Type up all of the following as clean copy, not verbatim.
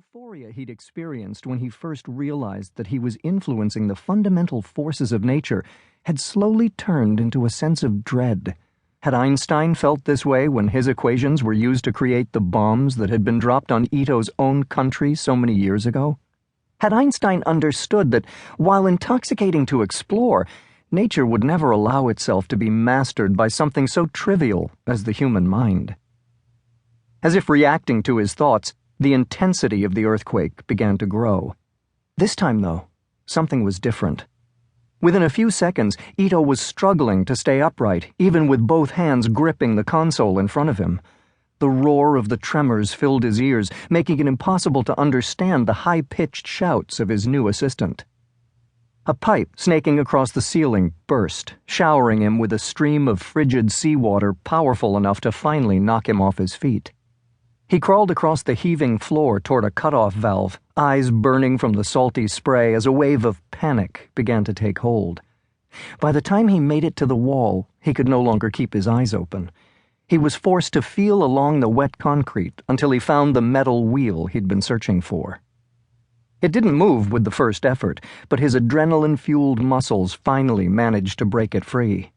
euphoria he'd experienced when he first realized that he was influencing the fundamental forces of nature had slowly turned into a sense of dread. Had Einstein felt this way when his equations were used to create the bombs that had been dropped on Ito's own country so many years ago? Had Einstein understood that, while intoxicating to explore, nature would never allow itself to be mastered by something so trivial as the human mind? As if reacting to his thoughts, the intensity of the earthquake began to grow. This time, though, something was different. Within a few seconds, Ito was struggling to stay upright, even with both hands gripping the console in front of him. The roar of the tremors filled his ears, making it impossible to understand the high-pitched shouts of his new assistant. A pipe snaking across the ceiling burst, showering him with a stream of frigid seawater powerful enough to finally knock him off his feet. He crawled across the heaving floor toward a cutoff valve, eyes burning from the salty spray as a wave of panic began to take hold. By the time he made it to the wall, he could no longer keep his eyes open. He was forced to feel along the wet concrete until he found the metal wheel he'd been searching for. It didn't move with the first effort, but his adrenaline-fueled muscles finally managed to break it free.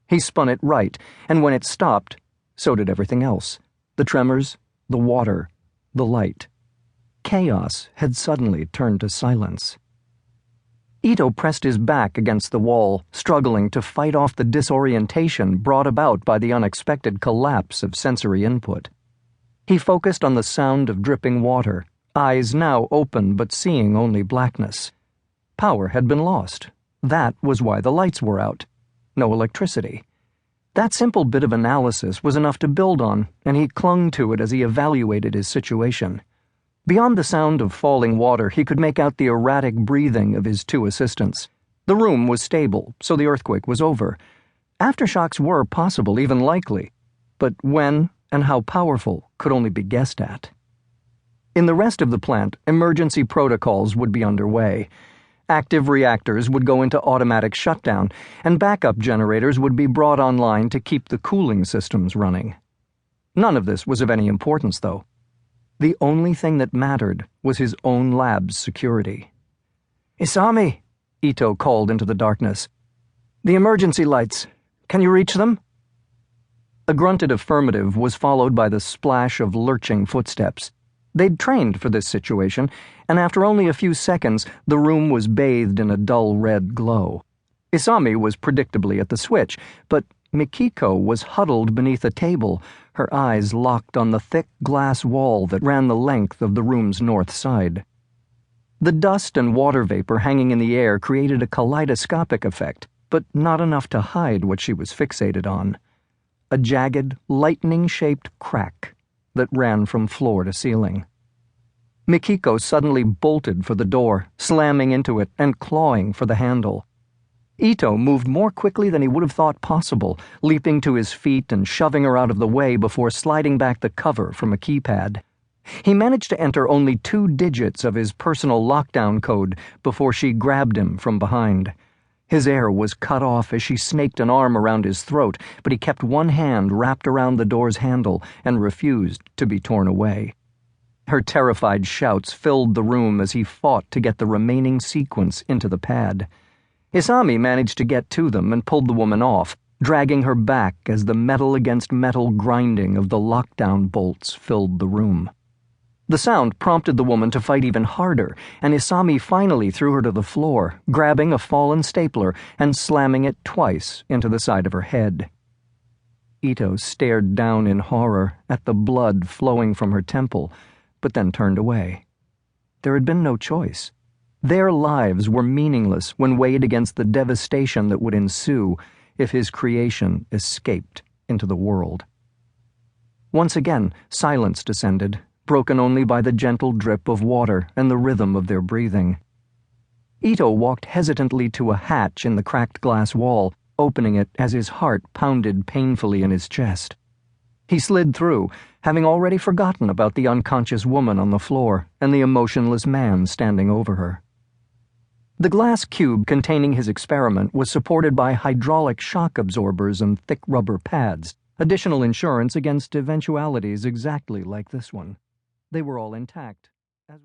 He spun it right, and when it stopped, so did everything else. The tremors, the water, the light. Chaos had suddenly turned to silence. Ito pressed his back against the wall, struggling to fight off the disorientation brought about by the unexpected collapse of sensory input. He focused on the sound of dripping water, eyes now open but seeing only blackness. Power had been lost. That was why the lights were out. No electricity. That simple bit of analysis was enough to build on, and he clung to it as he evaluated his situation. Beyond the sound of falling water, he could make out the erratic breathing of his two assistants. The room was stable, so the earthquake was over. Aftershocks were possible, even likely, but when and how powerful could only be guessed at. In the rest of the plant, emergency protocols would be underway. Active reactors would go into automatic shutdown, and backup generators would be brought online to keep the cooling systems running. None of this was of any importance, though. The only thing that mattered was his own lab's security. "Isami," Ito called into the darkness. "The emergency lights. Can you reach them?" A grunted affirmative was followed by the splash of lurching footsteps. They'd trained for this situation, and after only a few seconds, the room was bathed in a dull red glow. Isami was predictably at the switch, but Mikiko was huddled beneath a table, her eyes locked on the thick glass wall that ran the length of the room's north side. The dust and water vapor hanging in the air created a kaleidoscopic effect, but not enough to hide what she was fixated on. A jagged, lightning-shaped crack that ran from floor to ceiling. Mikiko suddenly bolted for the door, slamming into it and clawing for the handle. Ito moved more quickly than he would have thought possible, leaping to his feet and shoving her out of the way before sliding back the cover from a keypad. He managed to enter only 2 digits of his personal lockdown code before she grabbed him from behind. His air was cut off as she snaked an arm around his throat, but he kept one hand wrapped around the door's handle and refused to be torn away. Her terrified shouts filled the room as he fought to get the remaining sequence into the pad. Isami managed to get to them and pulled the woman off, dragging her back as the metal-against-metal grinding of the lockdown bolts filled the room. The sound prompted the woman to fight even harder, and Isami finally threw her to the floor, grabbing a fallen stapler and slamming it twice into the side of her head. Ito stared down in horror at the blood flowing from her temple, but then turned away. There had been no choice. Their lives were meaningless when weighed against the devastation that would ensue if his creation escaped into the world. Once again, silence descended, broken only by the gentle drip of water and the rhythm of their breathing. Ito walked hesitantly to a hatch in the cracked glass wall, opening it as his heart pounded painfully in his chest. He slid through, having already forgotten about the unconscious woman on the floor and the emotionless man standing over her. The glass cube containing his experiment was supported by hydraulic shock absorbers and thick rubber pads, additional insurance against eventualities exactly like this one. They were all intact.